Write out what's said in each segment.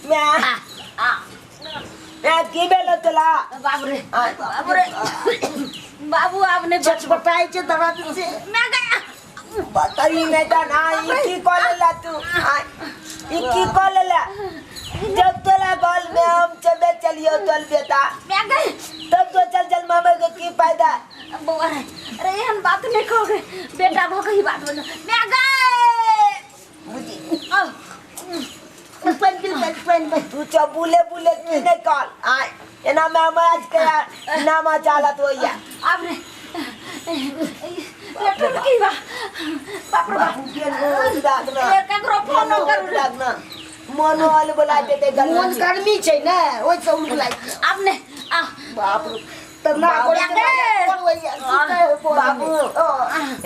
मैं की बेलो तुला बाबू रे बाबू आपने चटपटाई के दवा से मैं गया बताई नहीं था ना इकी कॉलेला तू इकी कॉलेला जब तोला गॉल में हम चले चलियो चल बेटा मैं गए तब तो चल चल मामा को की फायदा बुआ अरे हम बात नहीं करोगे बेटा भो कहीं बात बनो मैं गए पेन तू चल बुले तूने कॉल आए ये ना मैं आज के नाम चाला तो या आपने लेटर की बा बाप रे बाबू के नो दागना एक करो फोन करू दागना मनो वाले बुलाते थे मन कर्मी छै ना ओइ से बुलाइ आपने बाप रे तब ना बाबू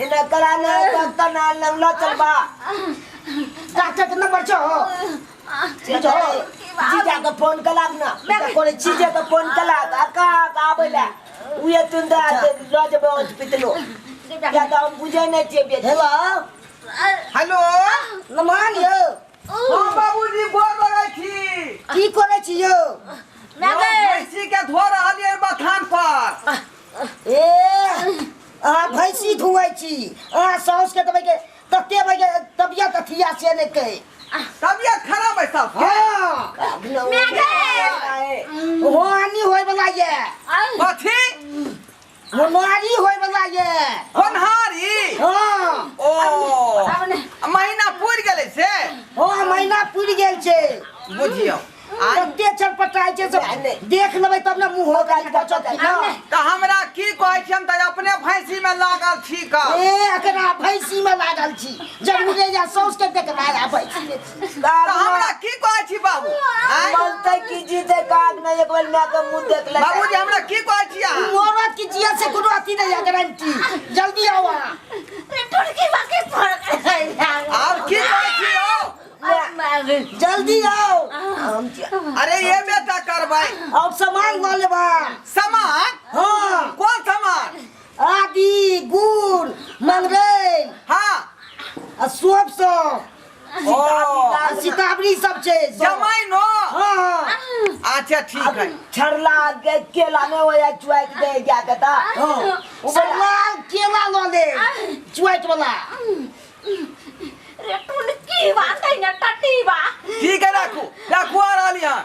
इना कराना डॉक्टर ना लंगला चलबा डॉक्टर के नंबर छो जीजा का फोन कलाक ना कोने चीजे का फोन कलाक का बोला उये तुंदा रोज बहुत पितलो क्या तो हम बुझे नहीं चाहिए हेलो हेलो नमान यो हां बाबूजी बोल रहे छी की करे छी यो मैं भैंसी के धो रहलिए बथान पर ए भैंसी धुआई छी साउस के तबे के तते भाई तबियत अथिया से ने के तबियत खराब है सब हां मैं गए होनी होय वाला ये कथी होनारी होय वाला ये होनहारी हां ओ महीना पूर गेले से हां महीना पूर गेल छे बुझियो तते चटपटाई छे सब देख लेबै तब ना मुंह हो गाली बचत ना त हमरा की कहै छी हम त अपने भैंसी में लागल छी का ए एकरा भैंसी में लागल छी जब मुझे जा सौस के देख लागा भैंसी में त हमरा की कहै छी बाबू बोलते की जी दे काग ना एक बार मैं के मुंह देख ले बाबूजी हमरा की कहै छी मोरत की जिया से कोनो अथी नहीं है गारंटी जल्दी आओ लेटर की बाकी फर्क और की कहै छी जल्दी आओ अरे ये बेटा करबै अब सामान ला लेबा सामान हां कौन सामान आदि गुड़ मंगरैल हां सोप सो ओ सीताबरी सब छे जमाइनो हां अच्छा ठीक है छरला के केला में होया चुआइत दे क्या कहता सबला केला ला ले चुआइत वाला लेटर की बात है ना टट्टी बा ठीक है राखू आ रहली हां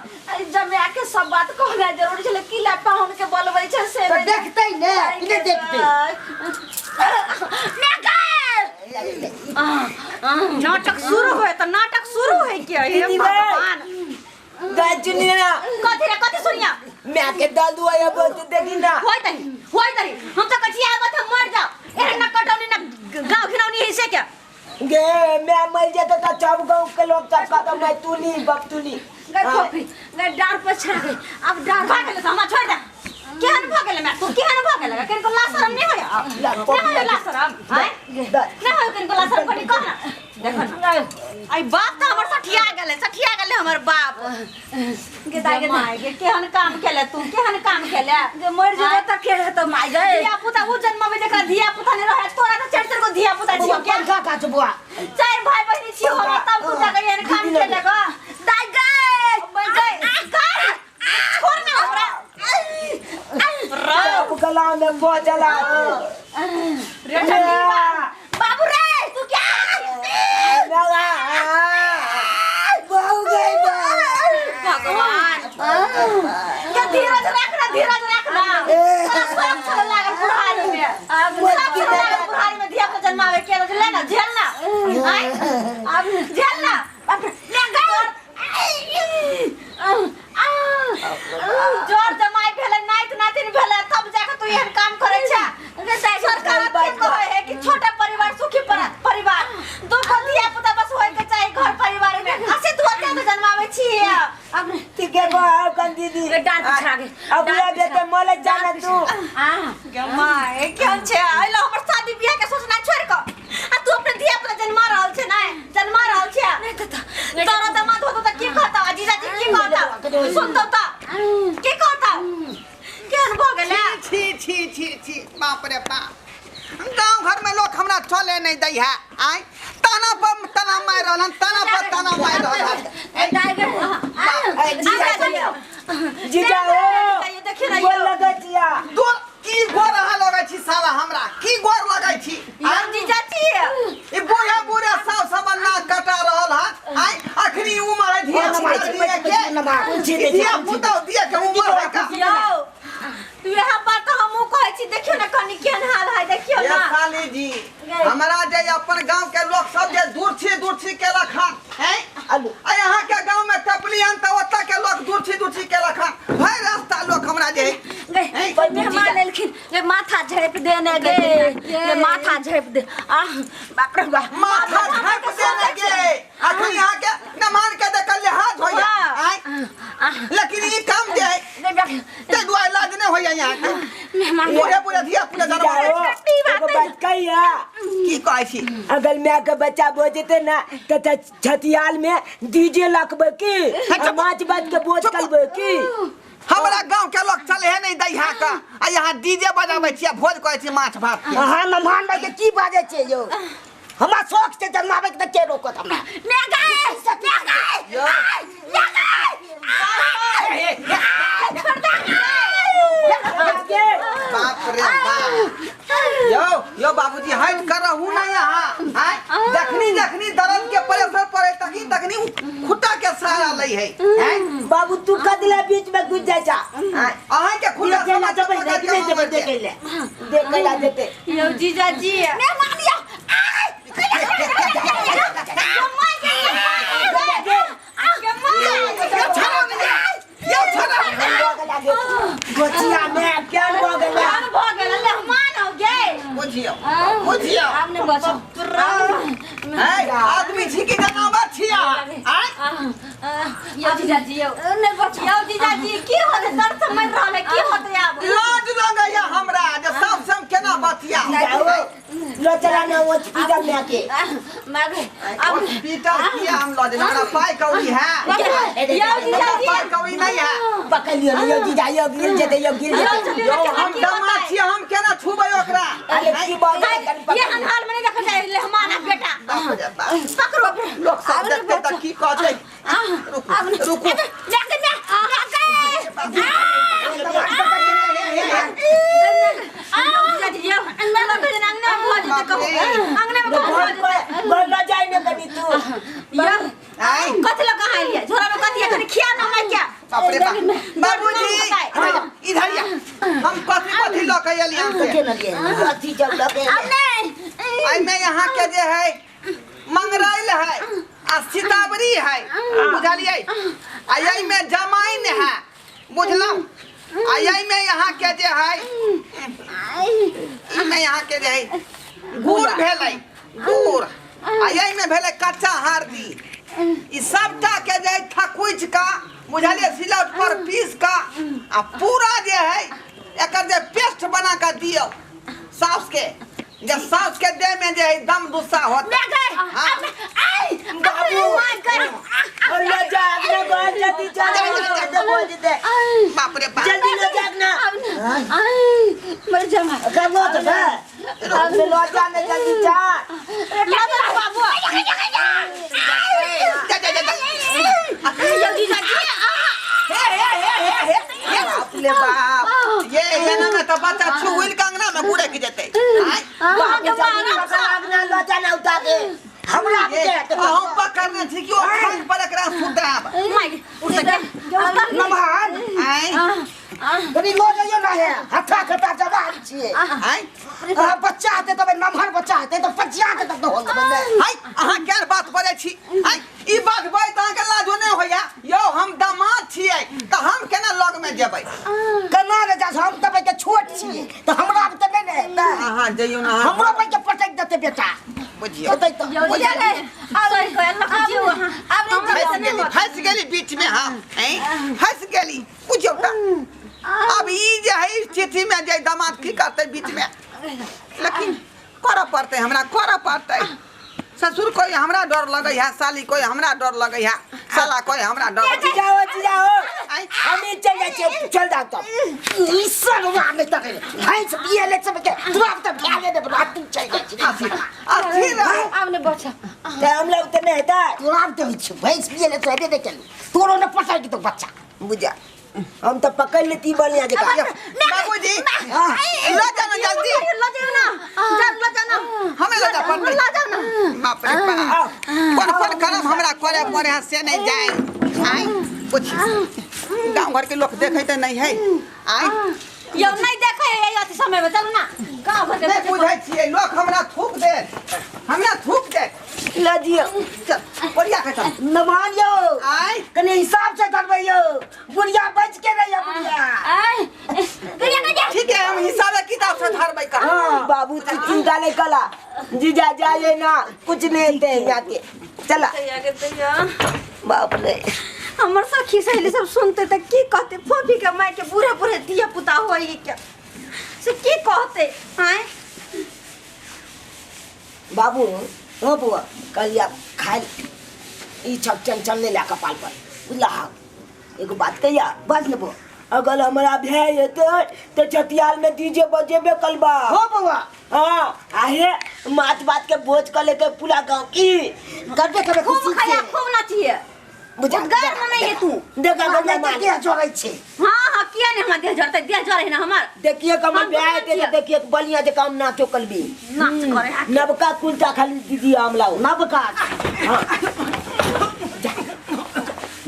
जब मैं आके सब बात कहना जरूरी छले की ला पाहुन के बोलबै छै से तो देखते ने इने देखते मैं गए नाटक शुरू होए तो नाटक शुरू है क्या हे भगवान गाय चुनिया कथि सुनिया मैं के दादू आया बोलते देखी ना होय तरी हम तो कचिया आबत हम मर जाओ एरे न कटौनी न गांव खिनौनी है से क्या गे मैं मर जाता था सब गांव के लोग चपका तो मैं तू नहीं बाप तू नहीं गए खोपरी गए डार पर चढ़ गई अब डार भाग गेले हम छोड़ दे केहन भाग गेले मैं तू केहन भाग गेले केन को लाशरम नहीं होया नहीं होया लाशरम हाय नहीं होया केन को लाशरम कनी कह ना देखो ना आई बाप त हमर सठिया गेले हमर बाप के दागे माय के केहन काम केले तू केहन काम केले जे मर जेबे त केले त माय गए धिया पुता उ जन्म में जेकरा धिया पुता नहीं रहे तोरा त चार को धिया पुता छियो क्या का बुआ चार भाई बहिनी छियो हम तब तू जाके एहन काम केले ग दाई गए छोड़ ना हमरा गला में बोझला रे बाबू रे तू क्या बहु गई भगवान क्या धीरज रखना सब लागल बुढ़ारी में अब सब लागल बुढ़ारी में धिया को जन्मावे के लेना झेलना अब झेलना ले गए जोर जमाई भेले नाइत नातिन भेले तब जाके तू एहन काम करे छ सरकार के कहे है कि छोटा परिवार सुखी परिवार दो को धिया पुता बस होय के चाहिए घर परिवार में असे तू अते तो जन्मावे छी अब ठीक है बा कन दीदी डांट छा गए अब या बेटे मोले जाना तू के माय केन छे आइलो हमर शादी बियाह के सोचना छोड़ को आ तू अपने धिया पुता जन्मा रहल छे ना जन्मा रहल छे नहीं कहता तोरा दामाद होतो त की कहता जीजा जी की कहता सुनतो त की कहता केन भ गेले छी बाप रे बाप गांव घर में लोग हमरा चले नहीं दै है आय तना पर तना मार रहलन तना पर तना मार रहलन ए दाई गे के दिया पुता दिया के उमर है का यो तू यहाँ पर तो हमहू कहै छी देखियो ना कनी केहन हाल है देखियो ये ना साली जी हमारा जे अपन गांव के लोग सब जे दूर छी केला खान हैं आ यहाँ के गांव में टपली अन त ओता के लोग दूर छी केला खान भाई रास्ता लोग हमरा जे कोई मेहमान लेकिन ये माथा झेप देने गे ये माथा झेप दे आ बाप रे बाप माथा झेप देने गे अखन यहाँ के नमान के दे कल हाथ होया लेकिन ई काम जे ते दुआ इलाज ने होया यहाँ के मेहमान ओहे पूरा दिया पूरा जानो एगो बात कहिया की कहै छी अगर मैं के बच्चा बोझ जेते ना त छतियाल में डीजे लखबे की माछ बात के बोझ कलबे की हमरा गांव के लोग चले है नहीं दई यहाँ का आ यहाँ डीजे बजाबै छियै भोज कहै छी माछ भात के हां मेहमान भाई के की बाजे छे यो हमरा शौक से जन्मावे के के रोकत हमरा ले गए बाप रे बाप यो बाबूजी हट कर रहू ना यहाँ जखनी दर्द के प्रेशर पड़े तखनी खुटा के सहारा लई है बाबू तू कदले बीच में घुस जाय छा अहाँ के खुटा केला जबे देखेला देते यो जीजा जी मेहमान या गोचिया में क्या भगल मेहमान हो गए बुझियो आपने बचो आदमी छी की जनावर छिया यो जीजा जी यो ने बचो यो जीजा जी की होते सर समझ रहले की होते आब लाज लगैया हमरा जे सब सम केना बतिया लो चला ना वो हॉस्पिटल में आके मागे अब हॉस्पिटल किया हम लो हमरा पाई कौड़ी है यो जीजा जी पाई कौड़ी नहीं है पकड़ लियो यो जीजा यो गिर जेते यो गिर जेते यो हम दमाद छियै हम केना छुबै ओकरा अरे की बात ये हाल में नहीं देखल जाए मेहमान बेटा पकड़ो लोग सब देखते त की कहते रुको लेके बाबूजी इधर हम कथी लक एलियन कथी चल लगे आई में यहाँ के जे है मंगराइल है आ सीतावरी है बुझलिए आ यही में जमाइन है बुझलौ आ यही में यहाँ के जे है ई में यहाँ के जे है गुड़ भेलै गुड़ आ यही में भेलै कच्चा हरदी ई सबटा के जे ठकुच का बुझलिए सिलौट पर पीस का आ पूरा जे है एकर जे पेस्ट बना के दियो सास के जे सास के देह में जे दम दुस्सा होता बाबू अल्लाह जाग ना बहुत जल्दी चल बोल दे बाप रे बाप जल्दी ले जाग ना मर जामा करनो तो है ले लो जाने जल्दी जा बाबू जल्दी जाके ले बाप ये ना में तो बच्चा छुइल कंगना में बुड़े के जेते बाबू जल्दी लगना लो जाना उठा के हमरा के तो हम पकड़ने थी कि ओ पर एकरा सुदाब उठ के नमहान आई कनी लो जाइयो ना है हथा खटा जवान छिए आई बच्चा आते तबे नमहान बच्चा आते तो पचिया के तक होल बने हाय अहाँ केर बात बोले छी हाय ई बात बोय त अहाँ के लाजो नै होया यो हम दामाद छियै त हम केना लग में जेबै कना रे जा हम तबे के छोट छिए तो हमरा अब त नै ने हां जइयो ना हमरो पे के पटक देते बेटा बुझियो फंस गेली बीच में हम फंस गेली बुझियो अब ई जे है चिट्ठी में जे दामाद की करते बीच में लेकिन करऽ पड़ते हमरा करऽ पड़ते ससुर कोई हमरा डर लगे है साली कोई हमरा डर लगे है साला कोई हमरा डर जाओ हम चल जाए चल जाओ तो ई सब में तक है ये ले सब के तू अब तक भागे दे बात तू चल जाए आपने बचा ते हम लोग तो नहीं था तू अब तो भैंस पिए ले तो दे चल तोरो ने पकड़ के तो बच्चा बुझा हम तो पकड़ लेती बोलिया जे बाबूजी लो जाना जल्दी लो जाओ ना हमें लो जा पड़ते लो जाओ ना बाप रे बाप कौन करम हमरा करे पड़े से नहीं जाए आई गांव घर के लोग देखे तो नहीं है आय यो नहीं देखे है अति समय में चलो ना गांव घर के नहीं बुझाई छिए लोग हमरा थूक दे ले दियो चल बढ़िया के चल नमान यो आय कने हिसाब से करबे यो बुढ़िया बच के रहियो बुढ़िया गुड़िया ना जा ठीक है हम हिसाब किताब से धरबै का हां बाबू तू चिंता नहीं कला जीजा जाए ना कुछ नहीं दे यहाँ के चला बाप रे हमर सखी सहेली सब सुनते त की कहते फोफी के माय के बूढ़े बूढ़े दिया पुता होई क्या से की कहते हैं बाबू हो बुआ कलिया खाए ई छप चलने ला कपाल पर बुझला एगो बात कहिया बाज लेबो अगर हमरा भे तो छतियाल में डीजे बजेबे कलबा हो बुआ हां आहे मात बात के बोझ क लेके पूरा गांव की करबे करबे खूब खाया खूब नाचिए बुझा घर में नहीं है तू देखा गंगा मां के जोरै छे हां हां किया नहीं हम देह जरते देह जरे ना हमार देखिए कमर ब्याह ते देखिए बलिया जे काम नाचो कलबी नाच करे नबका कुलटा खाली दीदी आमला नबका हां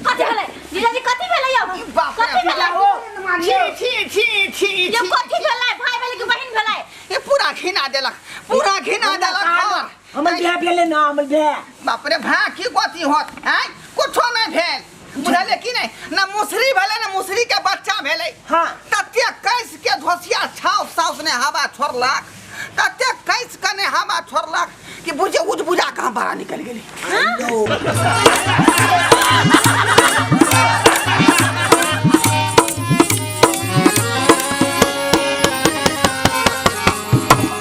कथि भेलै जीजाजी कथि भेलै अब कथि भेलै हो छी ये कथि भेलै भाई भेलै कि बहिन भेलै ये पूरा घिना देलक घर हमर भे भेले ना हमर भे बाप रे भा की गति होत हैं कुछो नहीं भेल बुझले कि नहीं ना मुसरी भेले ना मुसरी के बच्चा भेले हां तते कैस के धोसिया छाव साउस ने हवा छोड़लक तते कैस कने हवा छोड़लक कि बुझे उज बुझा कहां बाहर निकल गेली